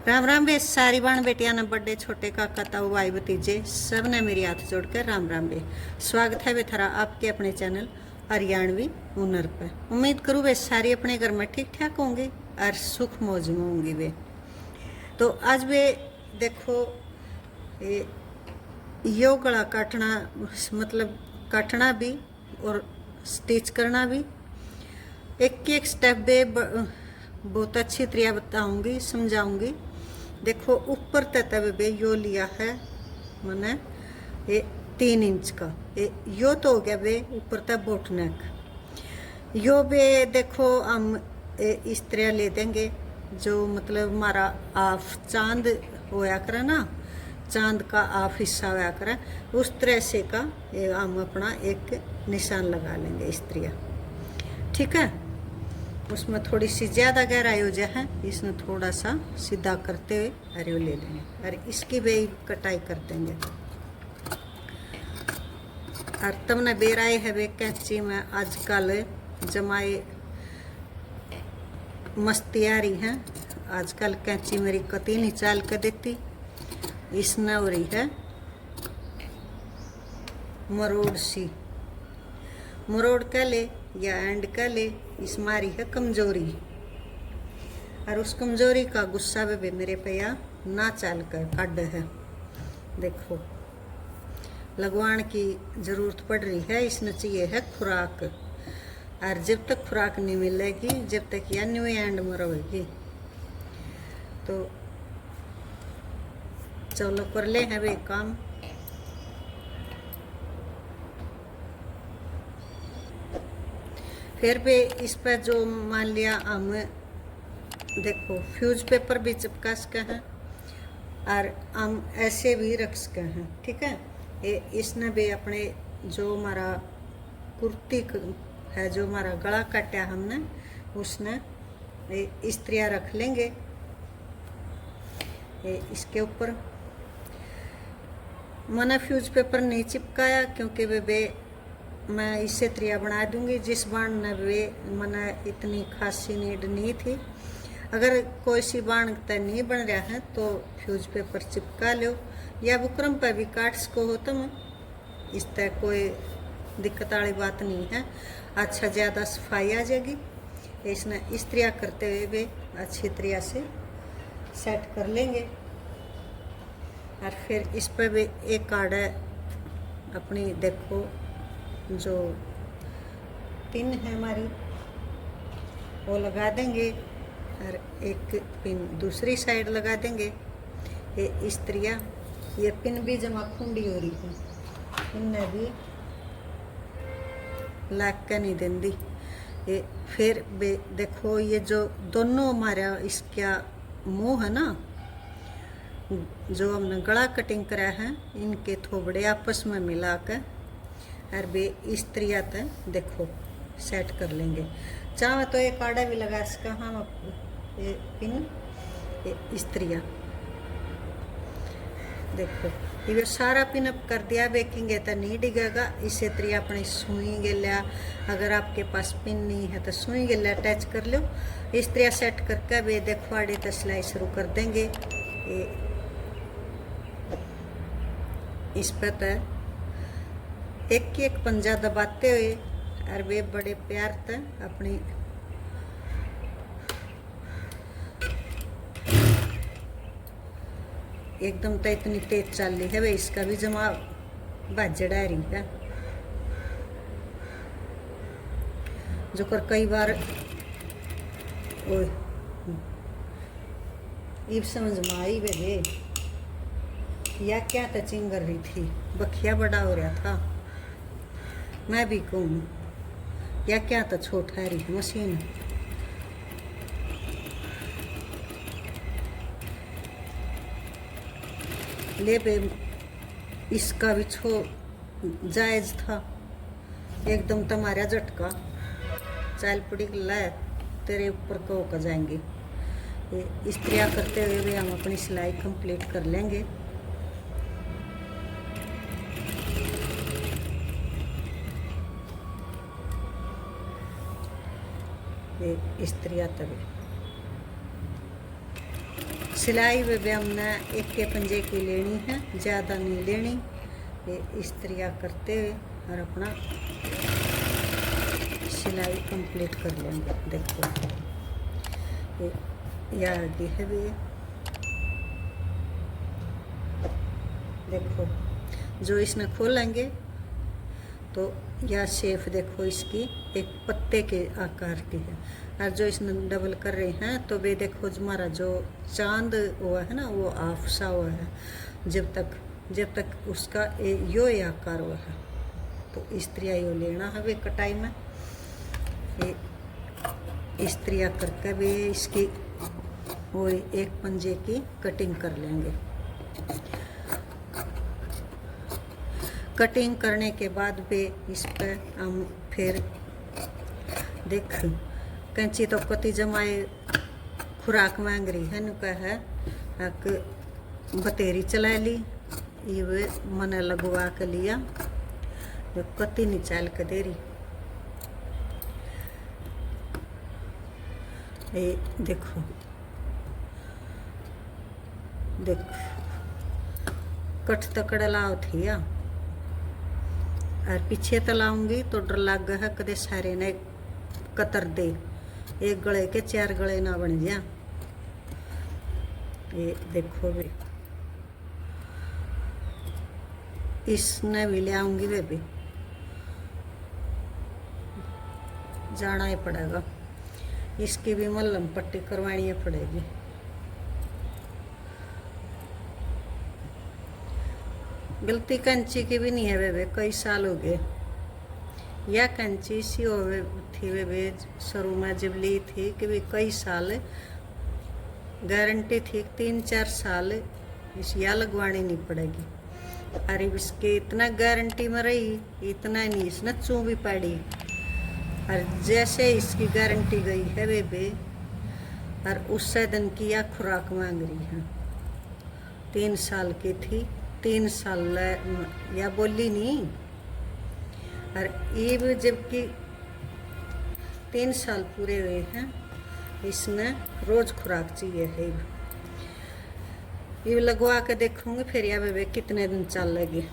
राम राम बे सारी बाण बेटिया ने बड़े छोटे काका ताऊ भाई भतीजे सब ने मेरी हाथ जोड़कर राम राम बे। स्वागत है बे थारा आपके अपने चैनल हरियाणवी हुनर पे। उम्मीद करूँ वे सारी अपने घर में ठीक ठाक होंगे और सुख मौज में होंगी वे। तो आज वे देखो यो गला काटना मतलब काटना भी और स्टिच करना भी एक एक स्टेप बे बहुत अच्छी तरह बताऊंगी समझाऊंगी। देखो ऊपर तब बे यो लिया है मैंने ये 3 इंच का यो तो हो गया बे ऊपर तक बोटनेक। यो बे देखो हम इस तरह ले देंगे जो मतलब हमारा आफ चांद होया करे ना, चांद का आफ हिस्सा होया करे उस तरह से का हम अपना एक निशान लगा लेंगे इस तरह, ठीक है। उसमें थोड़ी सी ज़्यादा गहराई हो जाए इसमें थोड़ा सा सीधा करते हुए अरे ले लेंगे और इसकी भी कटाई कर देंगे। और तुमने बेराए है वे कैंची में आजकल जमाए मस्ती आ रही है। आजकल कैंची मेरी कती नहीं चाल कर देती, इसने हो रही है मरोड़ सी, मरोड़ कह ले या एंड कह ले, इस मारी है कमजोरी। और उस कमजोरी का गुस्सा भी मेरे पे या ना चाल कर काट है। देखो लगवान की जरूरत पड़ रही है, इसने चाहिए है खुराक और जब तक खुराक नहीं मिलेगी जब तक या न्यू एंड में रहेगी। तो चलो कर ले है वे काम। फिर भी इस पर जो मान लिया हम देखो फ्यूज पेपर भी चिपका सके हैं और हम ऐसे भी रख सके हैं, ठीक है। ये इसने भी अपने जो हमारा कुर्ती है जो हमारा गला काटा हमने उसने इस तरह रख लेंगे इसके ऊपर। मैंने फ्यूज पेपर नहीं चिपकाया क्योंकि वे मैं इससे त्रिया बना दूंगी जिस बाण ने वे मैंने इतनी खासी नीड नहीं थी। अगर कोई सी बाण तय नहीं बन रहा है तो फ्यूज पेपर चिपका लो या बुकरम पर भी काट सको हो तुम, इस तरह कोई दिक्कत वाली बात नहीं है। अच्छा ज़्यादा सफाई आ जाएगी। इसने इस तरह करते हुए वे अच्छी तरह से सेट कर लेंगे और फिर इस पर भी एक कार्ड है अपनी देखो जो पिन है हमारी वो लगा देंगे और एक पिन दूसरी साइड लगा देंगे। ये इस तरह ये पिन भी जमा खुंडी हो रही है, इनने भी लाग कर नहीं देंदी। ये फिर देखो ये जो दोनों हमारा इसका मुंह है ना जो हमने गला कटिंग करा है इनके थोबड़े आपस में मिला कर और बे इस तरह तक देखो सेट कर लेंगे। चाहे तो एक आड़ा भी लगा सका हम ये पिन इस तरह देखो ये सारा पिन अप कर दिया बेकिंग तो नहीं डिगेगा। इसी तरह अपनी सुई गिल्या अगर आपके पास पिन नहीं है तो सुई गिल्या अटैच कर लो। इस तरह सेट करके वे देखो आड़े तो सिलाई शुरू कर देंगे। इस पर तो एक पंजा दबाते हुए और वे बड़े प्यार से अपनी एकदम तो इतनी तेज चल रही है वे इसका भी जमा बाजड़ा रही है जो कर कई बार ओए ये समझ में आई वे या क्या टचिंग कर रही थी, बखिया बड़ा हो रहा था मैं भी कहूँ या क्या तो छोट है रही मशीन। ले बे इसका भी जायज था एकदम तुम्हारा झटका चाल पड़ी लाए तेरे ऊपर को कर जाएंगे। इस तरह करते हुए भी हम अपनी सिलाई कंप्लीट कर लेंगे। इस तरह तभी सिलाई वे हमने एक के पंजे की लेनी है, ज़्यादा नहीं लेनी। ये इस्त्रिया करते हुए और अपना सिलाई कंप्लीट कर लेंगे। देखो ये आगे है भी, देखो जो इसने खोलेंगे तो यह शेप देखो इसकी एक पत्ते के आकार की है। और जो इसने डबल कर रहे हैं तो वे देखो हमारा जो चांद हुआ है ना वो ऑफ सा हुआ है, जब तक उसका यो आकार हुआ है। तो इस्त्रिया यो लेना है वे कटाई में। ये इस्त्रिया करके वे इसकी वो एक पंजे की कटिंग कर लेंगे। कटिंग करने के बाद भी इस पर हम फिर देख कैंची तो कति जमाए खुराक मांग रही है नु है बतेरी चला ली, ये मन लगवा के लिया जो कति निचाल के दे रही। ये देखो कट तकड़ लाओ थी या और पीछे तलाऊंगी तो डर लग है कदे सारे ने कतर दे, एक गले के 4 गले ना बन जा। ये देखो भी इसने भी ले आऊंगी, वे भी जाना ही पड़ेगा, इसकी भी मल्लम पट्टी करवानी पड़ेगी। गलती कंची की भी नहीं है वे कई साल हो गए। यह कंची सी हो थी वे शुरू में जब ली थी कि भी कई साल गारंटी थी, 3-4 साल इस या लगवानी नहीं पड़ेगी। अरे इसके इतना गारंटी में रही, इतना नहीं इसने चू भी पड़ी। और जैसे इसकी गारंटी गई है वे और उससे दिन की या खुराक मांग रही है। 3 साल की थी, 3 साल या बोली नहीं। और ये भी जबकि 3 साल पूरे हुए हैं, इसने रोज खुराक चाहिए है। ये लगवा के देखूंगी फिर या वे कितने दिन चल लगे।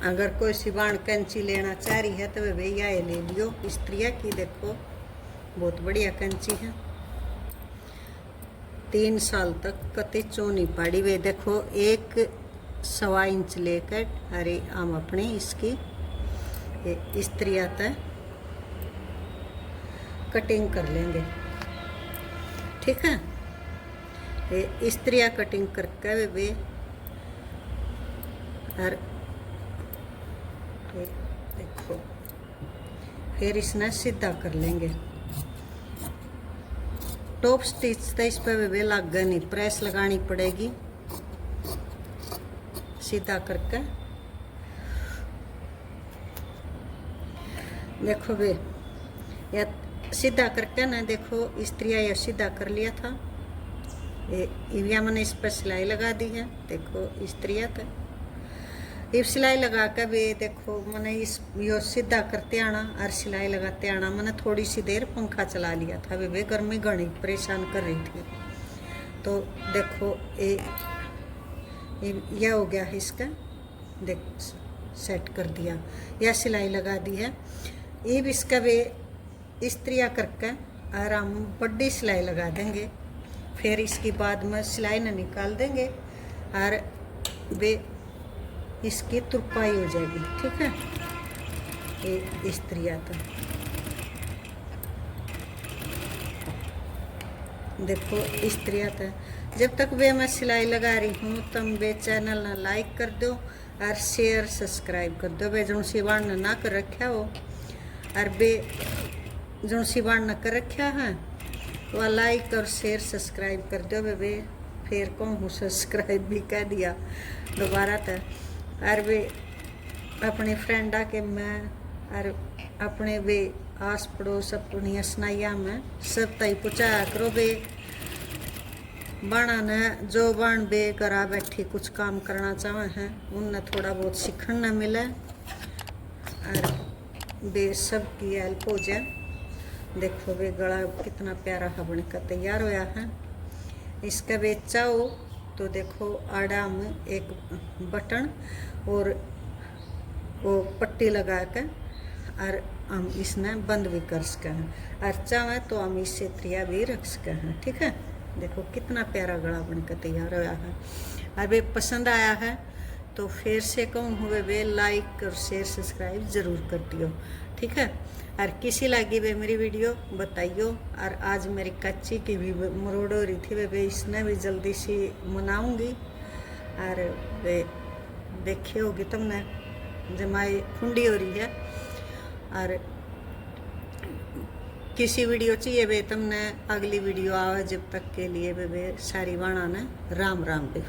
अगर कोई सिवान कैंची लेना चाह रही है तो वे या ले लियो इस्त्रिया की। देखो बहुत बढ़िया कैंची है, 3 साल तक कति चोनी पड़ी। वे देखो 1.25 इंच लेकर अरे हम अपनी इसकी इस्त्रिया तक कटिंग कर लेंगे, ठीक है। ये इस्त्रिया कटिंग करके वे और देखो फिर इसने सीधा कर लेंगे। टॉप स्टिच तो इस पर वे लग गए नहीं, प्रेस लगानी पड़ेगी सीधा करके। देखो वे या सीधा करके ना, देखो इस्त्रिया या सीधा कर लिया था। ये मैंने इस पर सिलाई लगा दी है। देखो इस्त्रिया था, ये सिलाई लगा कर वे देखो मैंने इस यो सीधा करते आना और सिलाई लगाते आना। मैंने थोड़ी सी देर पंखा चला लिया था, वे गर्मी घनी परेशान कर रही थी। तो देखो यह हो गया है इसका, देख सेट कर दिया या सिलाई लगा दी है। ये भी इसका वे इस्त्रिया करके और हम बड़ी सिलाई लगा देंगे। फिर इसके बाद में सिलाई न निकाल देंगे और वे इसकी तुरपाई हो जाएगी, ठीक है। ये इस्त्रिया तो देखो इस्त्रिया तो जब तक वे मैं सिलाई लगा रही हूँ तुम वे चैनल ना लाइक कर दो और शेयर सब्सक्राइब कर दो। वे जो सिवान ने ना कर रखा हो और वे जो सिवान न कर रखा है वह लाइक और शेयर सब्सक्राइब कर दो। वे फिर कौन हूँ सब्सक्राइब भी कह दिया दोबारा तो। और वे अपने फ्रेंड आके मैं और अपने वे आस पड़ोस अपनी स्नाइया में सब तई पूछाया करो। वे बाणा ने जो बाण बे करा बैठी कुछ काम करना चाहे हैं उनने थोड़ा बहुत सीखने न मिले और वे सबकी हेल्प हो जाए। देखो वे गला कितना प्यारा बन कर तैयार होया है। इसका बेचा हो तो देखो आड़ा में एक बटन और वो पट्टी लगा कर और हम इसने बंद भी कर सके हैं, और चाहे तो हम इससे त्रिया भी रख सके हैं। ठीक है, देखो कितना प्यारा गला बनकर तैयार हुआ है। और वे पसंद आया है तो फिर से कहूँ हुए वे लाइक और शेयर सब्सक्राइब जरूर कर दियो। ठीक है, और किसी लगी वे मेरी वीडियो बताइयो। और आज मेरी कच्ची की भी मरोड़ हो रही थी, वे इसने भी जल्दी सी मनाऊंगी। और वे देखी होगी तुमने जमाई खुंडी हो रही है। और किसी वीडियो चाहिए वे तुमने अगली वीडियो आवे, जब तक के लिए वे सारी बाणा ने राम राम भी।